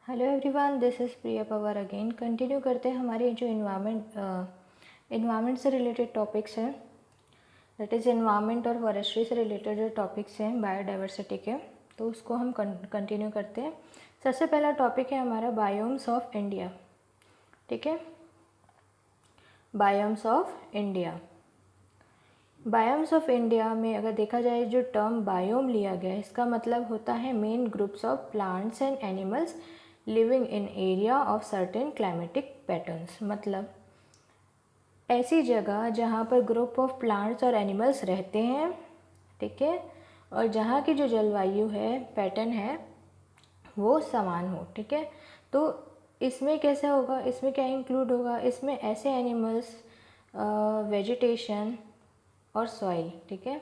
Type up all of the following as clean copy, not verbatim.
Hello everyone, this is Priya Pawar again. Continue करते हैं हमारे जो इन्वायरमेंट से रिलेटेड टॉपिक्स हैं, दैट इज़ इन्वायरमेंट और फॉरेस्ट्री से रिलेटेड जो टॉपिक्स हैं बायोडाइवर्सिटी के, तो उसको हम कंटिन्यू करते हैं। सबसे पहला टॉपिक है हमारा बायोम्स ऑफ इंडिया। ठीक है, biomes of India. Biomes of India में अगर देखा जाए जो टर्म बायोम लिया गया है, इसका मतलब होता है main groups of plants and animals living in area of certain climatic patterns. मतलब ऐसी जगह जहाँ पर ग्रुप ऑफ प्लांट्स और एनिमल्स रहते हैं, ठीक है, और जहाँ की जो जलवायु है, पैटर्न है, वो समान हो। ठीक है, तो इसमें कैसे होगा, इसमें क्या इंक्लूड होगा, इसमें ऐसे एनिमल्स, वेजिटेशन और सॉइल, ठीक है,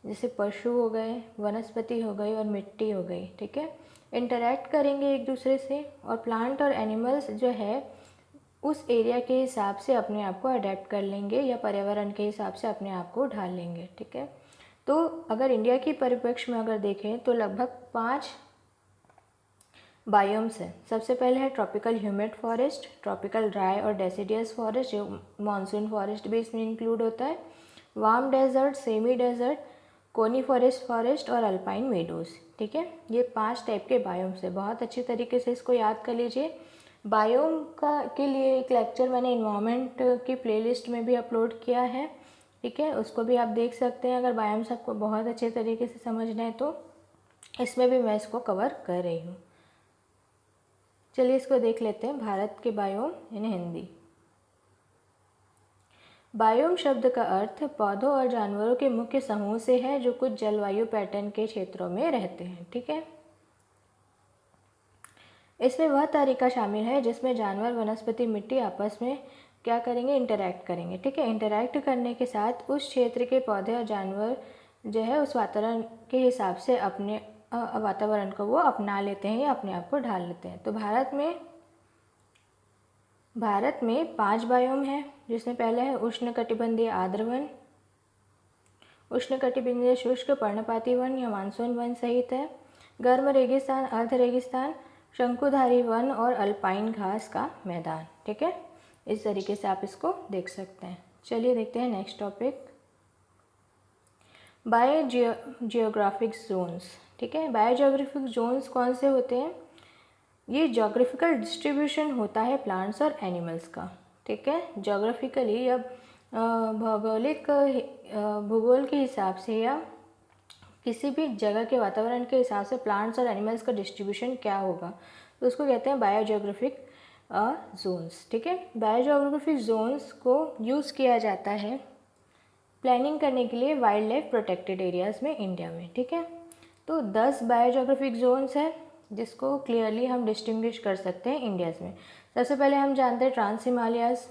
जैसे पशु हो गए, वनस्पति हो गई और मिट्टी हो गई, ठीक है, इंटरेक्ट करेंगे एक दूसरे से, और प्लांट और एनिमल्स जो है उस एरिया के हिसाब से अपने आप को अडेप्ट कर लेंगे या पर्यावरण के हिसाब से अपने आप को ढाल लेंगे। ठीक है, तो अगर इंडिया की परिप्रेक्ष्य में अगर देखें तो लगभग 5 बायोम्स हैं। सबसे पहले है tropical humid forest, tropical dry और डेसिडियस फॉरेस्ट, जो मानसून फॉरेस्ट भी इसमें इंक्लूड होता है, warm desert, semi desert, coniferous forest और अल्पाइन मेडोज। ठीक है, ये 5 टाइप के बायोम्स है। बहुत अच्छी तरीके से इसको याद कर लीजिए। बायोम का के लिए एक लेक्चर मैंने इन्वायरमेंट की प्लेलिस्ट में भी अपलोड किया है, ठीक है, उसको भी आप देख सकते हैं अगर बायोम्स आपको बहुत अच्छे तरीके से समझना है तो। इसमें भी मैं इसको कवर कर रही हूँ। चलिए इसको देख लेते हैं, भारत के बायोम इन हिंदी। बायोम शब्द का अर्थ पौधों और जानवरों के मुख्य समूह से है जो कुछ जलवायु पैटर्न के क्षेत्रों में रहते हैं। ठीक है, इसमें वह तरीका शामिल है जिसमें जानवर, वनस्पति, मिट्टी आपस में क्या करेंगे, इंटरैक्ट करेंगे। ठीक है, इंटरैक्ट करने के साथ उस क्षेत्र के पौधे और जानवर जो है उस वातावरण के हिसाब से अपने वातावरण को वो अपना लेते हैं या अपने आप को ढाल लेते हैं। तो भारत में 5 बायोम हैं, जिसमें पहला है उष्णकटिबंधीय आर्द्र वन, उष्णकटिबंधीय शुष्क पर्णपाती वन या मानसून वन सहित है, गर्म रेगिस्तान, अर्ध रेगिस्तान, शंकुधारी वन और अल्पाइन घास का मैदान। ठीक है, इस तरीके से आप इसको देख सकते हैं। चलिए देखते हैं नेक्स्ट टॉपिक, बायोजियोग्राफिक जोन्स। ठीक है, बायोजियोग्राफिक जोन्स कौन से होते हैं, ये जोग्राफिकल डिस्ट्रीब्यूशन होता है प्लांट्स और एनिमल्स का। ठीक है, जोग्राफिकली या भौगोलिक भूगोल के हिसाब से या किसी भी जगह के वातावरण के हिसाब से प्लांट्स और एनिमल्स का डिस्ट्रीब्यूशन क्या होगा, तो उसको कहते हैं बायोजियोग्राफिक जोन्स। ठीक है, बायोजियोग्राफिक जोन्स को यूज़ किया जाता है प्लानिंग करने के लिए वाइल्ड लाइफ प्रोटेक्टेड एरियाज़ में इंडिया में। ठीक है, तो 10 बायोजियोग्राफिक जोन्स हैं जिसको क्लियरली हम डिस्टिंग्विश कर सकते हैं इंडियाज़ में। सबसे पहले हम जानते हैं ट्रांस हिमालयाज़।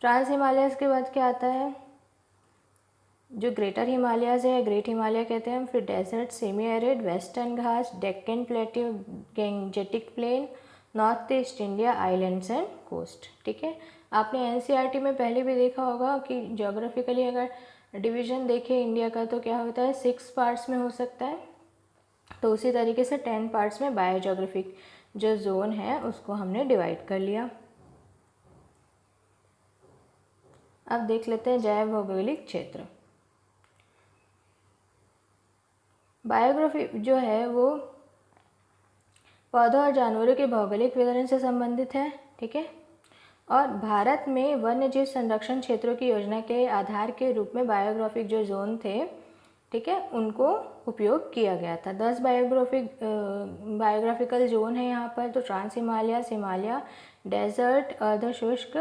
ट्रांस हिमालयाज़ के बाद क्या आता है, जो ग्रेटर हिमालयाज़ है, ग्रेट हिमालय कहते हैं हम, फिर desert, semi arid, western Ghats, Deccan plateau, Gangetic plain, north east India, islands and coast. ठीक है, आपने एनसीईआरटी में पहले भी देखा होगा कि जोग्राफिकली अगर डिवीज़न देखें इंडिया का तो क्या होता है, 6 पार्ट्स में हो सकता है। तो उसी तरीके से 10 पार्ट्स में बायोजियोग्राफिक जो जोन है उसको हमने डिवाइड कर लिया। अब देख लेते हैं जैव भौगोलिक क्षेत्र। बायोग्राफी जो है वो पौधों और जानवरों के भौगोलिक वितरण से संबंधित है। ठीक है, और भारत में वन्य जीव संरक्षण क्षेत्रों की योजना के आधार के रूप में बायोग्राफिक जो जोन थे, ठीक है, उनको उपयोग किया गया था। 10 बायोग्राफिकल जोन है यहाँ पर। तो ट्रांस हिमालय, हिमालय, डेजर्ट, अर्ध शुष्क,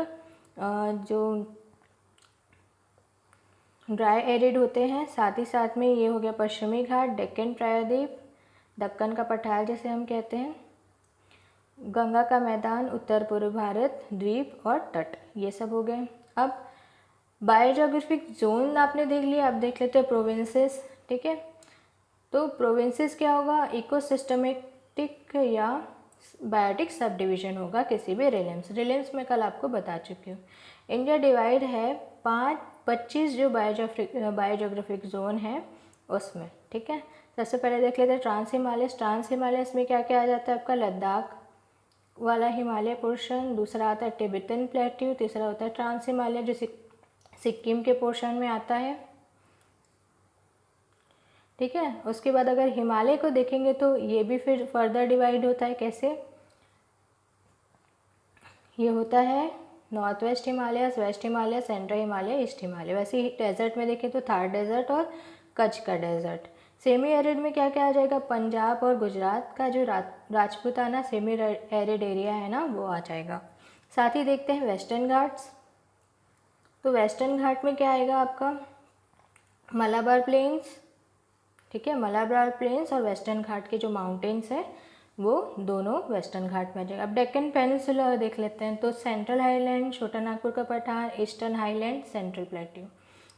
जो ड्राई एरिड होते हैं, साथ ही साथ में ये हो गया पश्चिमी घाट, डेक्कन प्रायद्वीप, दक्कन का पठार जिसे हम कहते हैं, गंगा का मैदान, उत्तर पूर्व भारत, द्वीप और तट, ये सब हो गए। अब बायोजियोग्राफिक जोन आपने देख लिया, अब देख लेते हैं प्रोविंसेस। ठीक है, तो प्रोविंसेस क्या होगा, इकोसिस्टमेटिक या बायोटिक सब डिवीजन होगा किसी भी रिलेम्स में कल आपको बता चुकी हूँ। इंडिया डिवाइड है 25 जो बायोजियोग्राफिक जोन है उसमें। ठीक है, सबसे पहले देख लेते हैं ट्रांस हिमालयस। ट्रांस हिमालयस में क्या क्या आ जाता है आपका, लद्दाख, वाला हिमालय पोर्शन, दूसरा आता है तिब्बतन प्लेट्यू, तीसरा होता है ट्रांस हिमालय जो सिक्किम के पोर्शन में आता है। ठीक है, उसके बाद अगर हिमालय को देखेंगे तो ये भी फिर फर्दर डिवाइड होता है। कैसे? ये होता है north west Himalaya, west Himalaya, central Himalaya, east Himalaya. वैसे ही डेजर्ट में देखें तो थार डेजर्ट और कच्छ का डेजर्ट। सेमी एरिड में क्या क्या आ जाएगा? पंजाब और गुजरात का जो राजपूताना सेमी एरिड एरिया है ना, वो आ जाएगा। साथ ही देखते हैं वेस्टर्न घाट्स। तो वेस्टर्न घाट में क्या आएगा आपका? मलाबार प्लेन्स। ठीक है, मलाबार प्लेन्स और वेस्टर्न घाट के जो माउंटेन्स हैं वो दोनों वेस्टर्न घाट में आ जाएगा। अब डेक्कन पेनिनसुला देख लेते हैं। तो सेंट्रल हाईलैंड, छोटा नागपुर का पठार, ईस्टर्न हाईलैंड, सेंट्रल प्लेट्यू,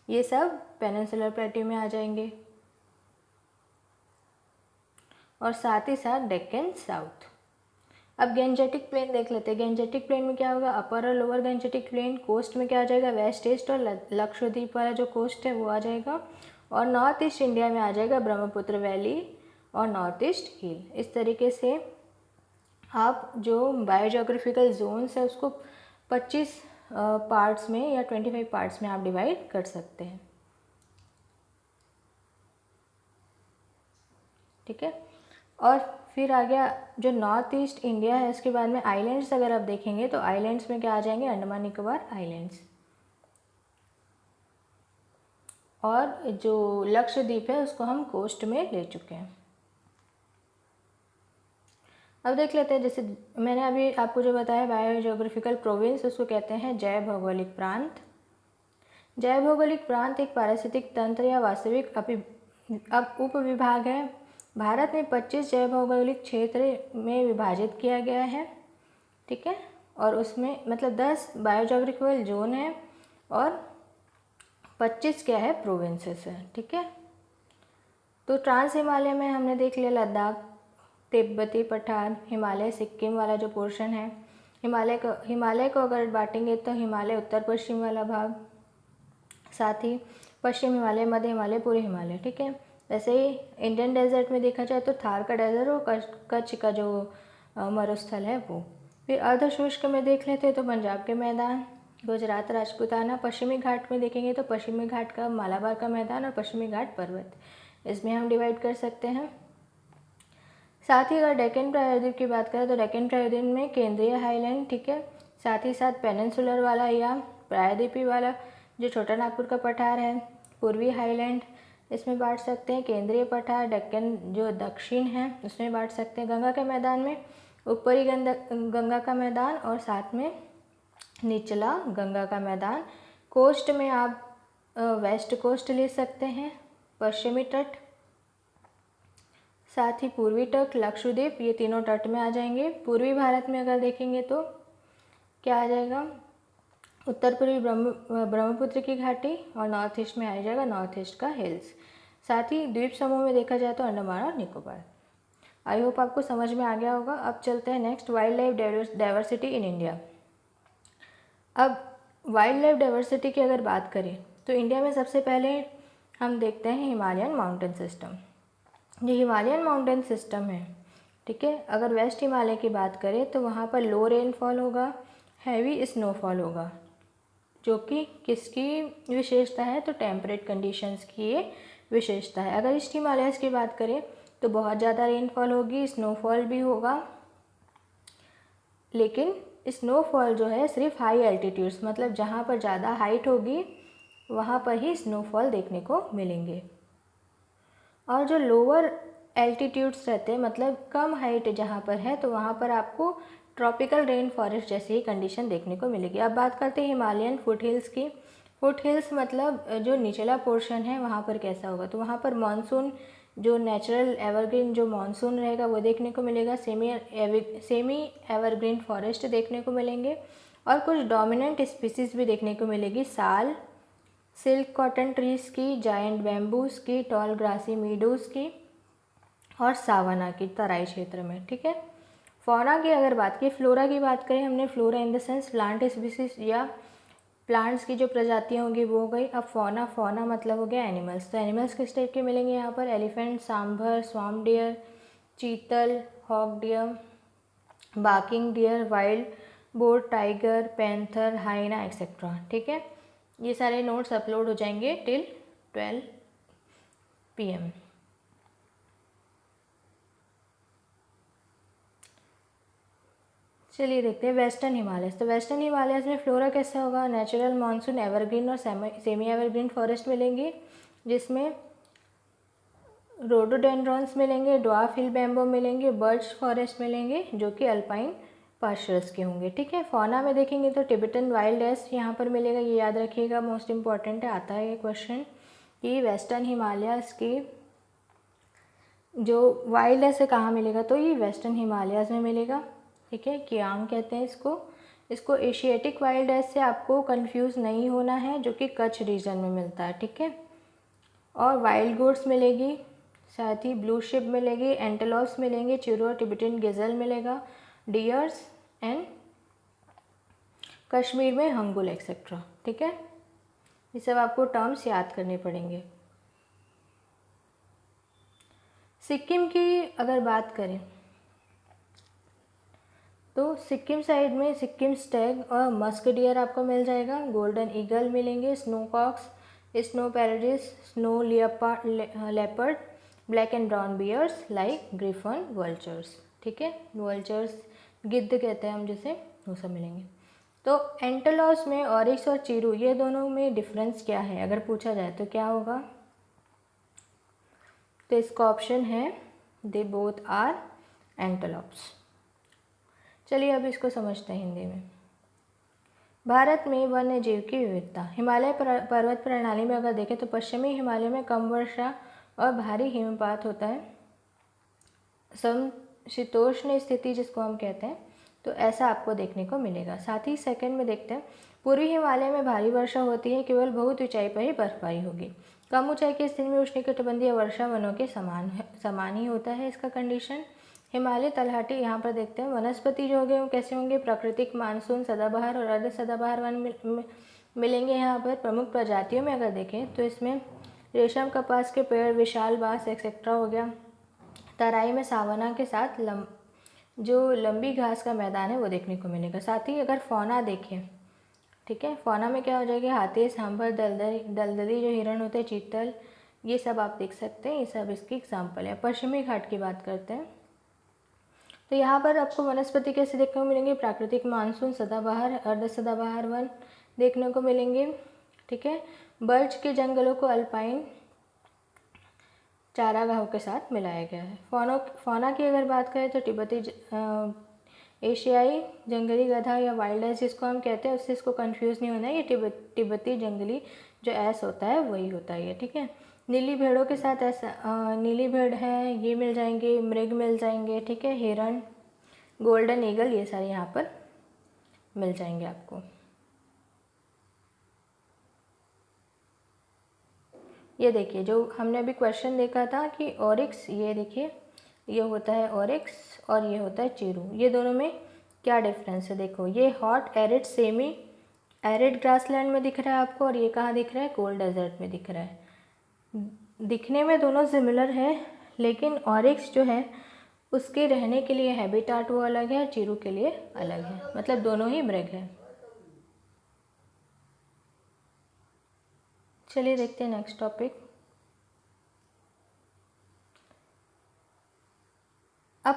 ये सब पेनिनसुलर प्लेट्यू में आ जाएंगे। और साथ ही साथ डेक्कन साउथ। अब गैंजेटिक प्लेन देख लेते हैं। गैंजेटिक प्लेन में क्या होगा? अपर और लोअर गैंजेटिक प्लेन। कोस्ट में क्या आ जाएगा? वेस्ट ईस्ट और लक्षद्वीप वाला जो कोस्ट है वो आ जाएगा। और नॉर्थ ईस्ट इंडिया में आ जाएगा ब्रह्मपुत्र वैली और नॉर्थ ईस्ट हिल। इस तरीके से आप जो बायोजोग्राफिकल जोन्स है उसको 25 पार्ट्स में या 25 पार्ट्स में आप डिवाइड कर सकते हैं। ठीक है, और फिर आ गया जो नॉर्थ ईस्ट इंडिया है। उसके बाद में आइलैंड्स अगर आप देखेंगे तो आइलैंड्स में क्या आ जाएंगे? अंडमान निकोबार आइलैंड्स। और जो लक्षद्वीप है उसको हम कोस्ट में ले चुके हैं। अब देख लेते हैं, जैसे मैंने अभी आपको जो बताया बायोजियोग्राफिकल प्रोविंस, उसको कहते हैं जैव भौगोलिक प्रांत। जैव भौगोलिक प्रांत एक पारिस्थितिक तंत्र या वास्तविक उप विभाग है। भारत में 25 जैव भौगोलिक क्षेत्र में विभाजित किया गया है। ठीक है, और उसमें मतलब 10 बायोजियोग्राफिकल जोन है और 25 क्या है? प्रोविंसेस है। ठीक है, तो ट्रांस हिमालय में हमने देख लिया लद्दाख, तिब्बती पठार, हिमालय सिक्किम वाला जो पोर्शन है। हिमालय को अगर बांटेंगे तो हिमालय उत्तर पश्चिम वाला भाग, साथ ही पश्चिम हिमालय, मध्य हिमालय, पूर्व हिमालय। ठीक है, वैसे ही इंडियन डेजर्ट में देखा जाए तो थार का डेजर्ट और कच्छ का जो मरुस्थल है वो। फिर अर्धशुष्क में देख लेते हैं तो पंजाब के मैदान, गुजरात राजपूताना। पश्चिमी घाट में देखेंगे तो पश्चिमी घाट का मालाबार का मैदान और पश्चिमी घाट पर्वत, इसमें हम डिवाइड कर सकते हैं। साथ ही अगर डेक्कन प्रायद्वीप की बात करें तो डेक्कन प्रायद्वीप में केंद्रीय हाईलैंड, ठीक है, साथ ही साथ पेनिनसुलर वाला या प्रायद्वीपी वाला जो छोटा नागपुर का पठार है, पूर्वी हाईलैंड, इसमें बांट सकते हैं। केंद्रीय पठार डेक्कन जो दक्षिण है उसमें बांट सकते हैं। गंगा के मैदान में ऊपरी गंगा का मैदान और साथ में निचला गंगा का मैदान। कोस्ट में आप वेस्ट कोस्ट ले सकते हैं, पश्चिमी तट, साथ ही पूर्वी तट, लक्षद्वीप, ये तीनों तट में आ जाएंगे। पूर्वी भारत में अगर देखेंगे तो क्या आ जाएगा? उत्तर पूर्वी ब्रह्मपुत्र की घाटी और नॉर्थ ईस्ट में आ जाएगा नॉर्थ ईस्ट का हिल्स। साथ ही द्वीप समूह में देखा जाए तो अंडमान और निकोबार। आई होप आपको समझ में आ गया होगा। अब चलते हैं next, wild life diversity in India. अब वाइल्ड लाइफ डाइवर्सिटी की अगर बात करें तो इंडिया में सबसे पहले हम देखते हैं हिमालयन माउंटेन सिस्टम। ये हिमालयन माउंटेन सिस्टम है, ठीक है, अगर वेस्ट हिमालय की बात करें तो वहाँ पर लो रेनफॉल होगा, हैवी स्नोफॉल होगा, जो कि किसकी विशेषता है? तो टेम्परेट कंडीशंस की ये विशेषता है। अगर ईस्ट हिमालयस की बात करें तो बहुत ज़्यादा रेनफॉल होगी, स्नोफॉल भी होगा, लेकिन स्नोफॉल जो है सिर्फ हाई एल्टीट्यूड्स, मतलब जहाँ पर ज़्यादा हाइट होगी वहाँ पर ही स्नोफॉल देखने को मिलेंगे। और जो लोअर एल्टीट्यूड्स रहते हैं, मतलब कम हाइट जहाँ पर है, तो वहाँ पर आपको ट्रॉपिकल रेन फॉरेस्ट जैसी ही कंडीशन देखने को मिलेगी। अब बात करते हैं हिमालयन फुट हिल्स की। फुट हिल्स मतलब जो निचला पोर्शन है वहाँ पर कैसा होगा? तो वहाँ पर मानसून, जो नेचुरल एवरग्रीन जो मानसून रहेगा वो देखने को मिलेगा, सेमी एवरग्रीन फॉरेस्ट देखने को मिलेंगे और कुछ डोमिनेंट स्पीसीज भी देखने को मिलेगी, साल, सिल्क कॉटन ट्रीज़ की, जायंट बैम्बूज की, टॉल ग्रासी मीडोज की और सावाना की तराई क्षेत्र में। ठीक है, फौना की अगर बात की, फ्लोरा की बात करें हमने, flora in the sense plant species या प्लांट्स की जो प्रजातियाँ होंगी वो हो गई। अब फौना, फौना मतलब हो गया एनिमल्स, तो एनिमल्स किस टाइप के मिलेंगे यहाँ पर? Elephant, sambar, swamp deer, chital, hog deer, barking deer, wild boar, tiger, panther, hyena etcetera. ठीक है, ये सारे नोट्स अपलोड हो जाएंगे टिल 12 PM। चलिए देखते हैं वेस्टर्न हिमालयस। तो वेस्टर्न हिमालयस में फ्लोरा कैसा होगा? नेचुरल मानसून, एवरग्रीन और सेमी एवरग्रीन फॉरेस्ट मिलेंगी, जिसमें रोडोडेंड्रॉन्स मिलेंगे, ड्वार्फ हिल बैम्बो मिलेंगे, बर्च फॉरेस्ट मिलेंगे जो कि अल्पाइन पास्चर्स के होंगे। ठीक है, फौना में देखेंगे तो टिबेटन वाइल्ड एस यहाँ पर मिलेगा, ये याद रखिएगा, मोस्ट इंपॉर्टेंट है, आता है ये क्वेश्चन कि वेस्टर्न हिमालयस की जो वाइल्ड एस है कहाँ मिलेगा, तो ये वेस्टर्न हिमालयस में मिलेगा। ठीक है, कियांग कहते हैं इसको एशियाटिक वाइल्ड एस से आपको कंफ्यूज नहीं होना है, जो कि कच्छ रीजन में मिलता है। ठीक है, और वाइल्ड गोट्स मिलेगी, साथ ही ब्लू शिप मिलेगी, एंटेलॉप्स मिलेंगे, चिरो और टिबेटन गेजल मिलेगा, डियर्स एंड कश्मीर में हंगुल एक्सेट्रा। ठीक है, ये सब आपको टर्म्स याद करने पड़ेंगे। सिक्किम की अगर बात करें तो सिक्किम साइड में सिक्किम स्टैग और मस्क डियर आपको मिल जाएगा, गोल्डन ईगल मिलेंगे, snow cocks, snow paradise, snow leopard, black and brown bears like griffon, vultures. ठीक है, वल्चर्स गिद्ध कहते हैं हम जिसे, वो सब मिलेंगे। तो एंटेलॉप्स में ऑरिक्स और चीरू, ये दोनों में डिफरेंस क्या है अगर पूछा जाए तो क्या होगा? तो इसका ऑप्शन है दे बोथ आर एंटेलॉप्स। चलिए अब इसको समझते हैं हिंदी में। भारत में वन्य जीव की विविधता। हिमालय पर्वत प्रणाली में अगर देखें तो पश्चिमी हिमालय में कम वर्षा और भारी हिमपात होता है, समशीतोष्ण स्थिति जिसको हम कहते हैं, तो ऐसा आपको देखने को मिलेगा। साथ ही सेकंड में देखते हैं, पूर्वी हिमालय में भारी वर्षा होती है, केवल बहुत ऊंचाई पर ही बर्फबारी होगी। कम ऊंचाई की स्थिति में उष्णकटिबंधीय वर्षा वनों के समान ही होता है इसका कंडीशन। हिमालय तलहटी, यहाँ पर देखते हैं वनस्पति जो होंगे वो कैसे होंगे? प्राकृतिक मानसून, सदाबहार और अर्ध सदाबहार वन मिलेंगे। यहाँ पर प्रमुख प्रजातियों में अगर देखें तो इसमें रेशम, कपास के पेड़, विशाल बांस एक्सेट्रा हो गया। तराई में सावना के साथ जो लंबी घास का मैदान है वो देखने को मिलेगा। साथ ही अगर फौना देखें, ठीक है, फौना में क्या हो जाएगा? हाथी, सांभर, दलदली जो हिरण होते हैं, चीतल, ये सब आप देख सकते हैं, ये सब इसकी एग्जाम्पल है। पश्चिमी घाट की बात करते हैं तो यहाँ पर आपको वनस्पति कैसे देखने को मिलेंगे? प्राकृतिक मानसून, सदाबहार, अर्ध सदाबहार वन देखने को मिलेंगे। ठीक है, बर्च के जंगलों को अल्पाइन चारागाहों के साथ मिलाया गया है। फौना की अगर बात करें तो तिब्बती एशियाई जंगली गधा या वाइल्ड एस जिसको हम कहते हैं, उससे इसको कंफ्यूज नहीं होना है, ये तिब्बती जंगली जो एस होता है वही होता है ये। ठीक है, नीली भेड़ों के साथ ऐसा नीली भेड़ है, ये मिल जाएंगे, मृग मिल जाएंगे। ठीक है, हिरण, गोल्डन ईगल, ये सारे यहाँ पर मिल जाएंगे आपको। ये देखिए जो हमने अभी क्वेश्चन देखा था कि ऑरिक्स, ये देखिए ये होता है ऑरिक्स और ये होता है चीरू, ये दोनों में क्या डिफरेंस है? देखो, ये hot arid semi arid grassland में दिख रहा है आपको, और ये कहाँ दिख रहा है? कोल्ड डेजर्ट में दिख रहा है। दिखने में दोनों सिमिलर है, लेकिन ऑरिक्स जो है उसके रहने के लिए हैबिटाट वो अलग है, चीरू के लिए अलग है, मतलब दोनों ही मृग है। चलिए देखते हैं नेक्स्ट टॉपिक। अब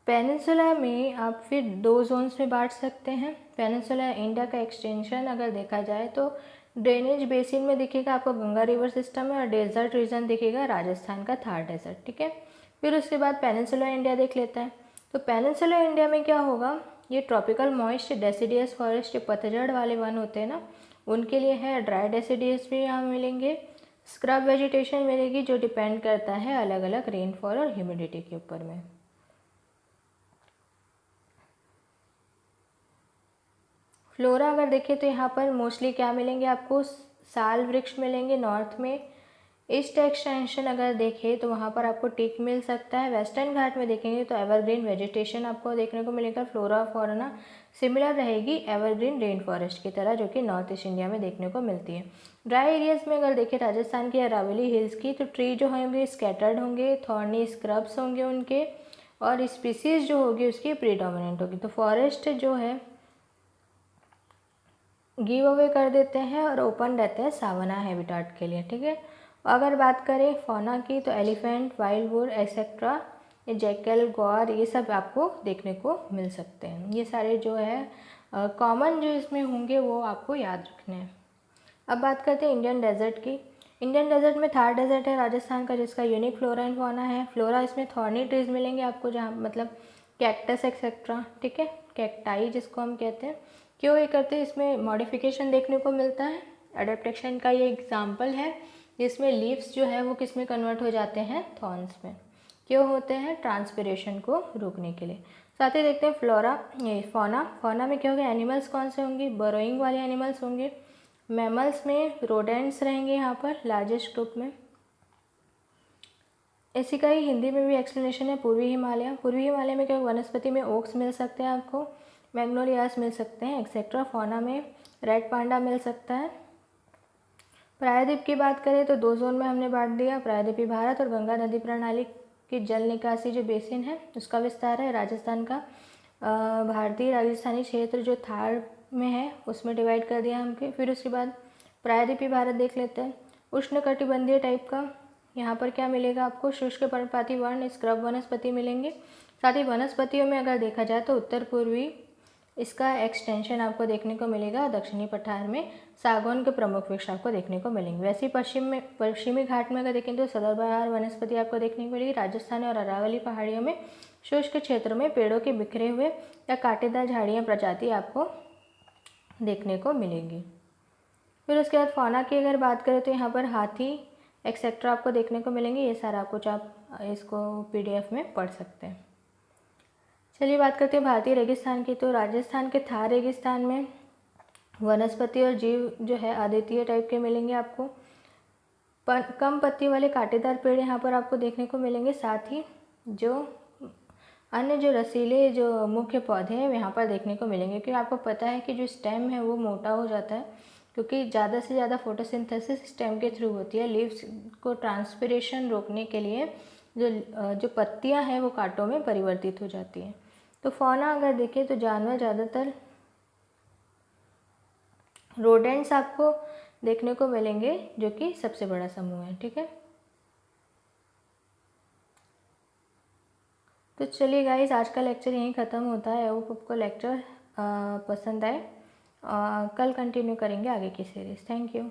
पेनिनसुला में आप फिर दो जोन्स में बांट सकते हैं। पेनिनसुला इंडिया का एक्सटेंशन अगर देखा जाए तो ड्रेनेज बेसिन में दिखेगा आपको गंगा रिवर सिस्टम है, और डेजर्ट रीजन दिखेगा राजस्थान का थार डेजर्ट। ठीक है, फिर उसके बाद पेनिनसुला इंडिया देख लेते हैं। तो पेनिनसुला इंडिया में क्या होगा? ये ट्रॉपिकल मॉइस्ट डेसिडियस फॉरेस्ट, जो पतझड़ वाले वन होते हैं ना, उनके लिए है। ड्राई डेसिडियस भी यहाँ मिलेंगे, स्क्रब वेजिटेशन मिलेगी जो डिपेंड करता है अलग अलग रेनफॉल और ह्यूमिडिटी के ऊपर में। फ्लोरा अगर देखें तो यहाँ पर मोस्टली क्या मिलेंगे आपको? साल वृक्ष मिलेंगे नॉर्थ में। ईस्ट एक्सटेंशन अगर देखें तो वहाँ पर आपको टीक मिल सकता है। वेस्टर्न घाट में देखेंगे तो एवरग्रीन वेजिटेशन आपको देखने को मिलेगा। फ्लोरा फॉरना सिमिलर रहेगी एवरग्रीन रेन फॉरेस्ट की तरह, जो कि नॉर्थ ईस्ट इंडिया में देखने को मिलती है। ड्राई एरियाज में अगर देखें राजस्थान की अरावली हिल्स की, तो ट्री जो होंगे स्कैटर्ड होंगे, थॉर्नी स्क्रब्स होंगे उनके, और स्पीसीज जो होगी उसकी प्रीडोमिनेंट होगी। तो फॉरेस्ट जो है गिव अवे कर देते हैं और ओपन रहते हैं सावना हैबिटाट के लिए, ठीक है। अगर बात करें फौना की तो एलिफेंट, वाइल्ड वुड एक्सेट्रा, ये जैकल, गौर, ये सब आपको देखने को मिल सकते हैं। ये सारे जो है कॉमन जो इसमें होंगे वो आपको याद रखने हैं। अब बात करते हैं इंडियन डेजर्ट की। इंडियन डेजर्ट में थार डेजर्ट है राजस्थान का, जिसका यूनिक फ्लोरा एंड फौना है। फ्लोरा इसमें थॉर्नी ट्रीज मिलेंगे आपको, जहाँ मतलब कैक्टस एक्सेट्रा, ठीक है, कैक्टाई जिसको हम कहते हैं। क्यों ये करते हैं, इसमें मॉडिफिकेशन देखने को मिलता है। अडेप्टेशन का ये एग्जाम्पल है जिसमें लीव्स जो है वो किस में कन्वर्ट हो जाते हैं, थॉर्न्स में। क्यों होते हैं, ट्रांसपिरेशन को रोकने के लिए। साथ ही देखते हैं फ्लोरा, ये फौना। फौना में क्या होगा, एनिमल्स कौन से होंगे, बरोइंग वाले एनिमल्स होंगे। मैमल्स में रोडेंट्स रहेंगे यहाँ पर लार्जेस्ट ग्रुप में। इसी का ही हिंदी में भी एक्सप्लेनेशन है, पूर्वी हिमालय। पूर्वी हिमालय में क्या वनस्पति में ओक्स मिल सकते हैं आपको, मैग्नोलियास मिल सकते हैं एक्सेट्रा। फौना में रेड पांडा मिल सकता है। प्रायद्वीप की बात करें तो 2 जोन में हमने बांट दिया, प्रायद्वीपी भारत और गंगा नदी प्रणाली की जल निकासी जो बेसिन है उसका विस्तार है। राजस्थान का भारतीय राजस्थानी क्षेत्र जो थार में है उसमें डिवाइड कर दिया हमके। फिर उसके बाद प्रायद्वीपी भारत देख लेते हैं। उष्णकटिबंधीय टाइप का, यहाँ पर क्या मिलेगा आपको, शुष्क पर्णपाती वर्ण, स्क्रब वनस्पति मिलेंगे। साथ ही वनस्पतियों में अगर देखा जाए तो उत्तर पूर्वी इसका एक्सटेंशन आपको देखने को मिलेगा। दक्षिणी पठार में सागौन के प्रमुख वृक्ष आपको देखने को मिलेंगे। वैसे ही पश्चिमी घाट में अगर देखें तो सदाबहार वनस्पति आपको देखने को मिलेगी। राजस्थान और अरावली पहाड़ियों में शुष्क क्षेत्रों में पेड़ों के बिखरे हुए या कांटेदार झाड़ियाँ प्रजाति आपको देखने को मिलेंगी। फिर उसके बाद फौना की अगर बात करें तो यहाँ पर हाथी एक्सेट्रा आपको देखने को मिलेंगे। ये सारा कुछ आप इसको PDF में पढ़ सकते हैं। चलिए बात करते हैं भारतीय रेगिस्तान की। तो राजस्थान के थार रेगिस्तान में वनस्पति और जीव जो है अद्वितीय टाइप के मिलेंगे आपको। कम पत्ती वाले कांटेदार पेड़ यहाँ पर आपको देखने को मिलेंगे। साथ ही जो अन्य जो रसीले जो मुख्य पौधे हैं यहाँ पर देखने को मिलेंगे, क्योंकि आपको पता है कि जो स्टेम है वो मोटा हो जाता है, क्योंकि ज़्यादा से ज़्यादा फोटोसिंथेसिस स्टेम के थ्रू होती है। लीव्स को ट्रांसपिरेशन रोकने के लिए जो पत्तियाँ हैं वो कांटों में परिवर्तित हो जाती हैं। तो फौना अगर देखें तो जानवर ज़्यादातर रोडेंट्स आपको देखने को मिलेंगे, जो कि सबसे बड़ा समूह है, ठीक है। तो चलिए गाइस, आज का लेक्चर यहीं ख़त्म होता है। आई होप आपको लेक्चर पसंद आए। कल कंटिन्यू करेंगे आगे की सीरीज़। Thank you.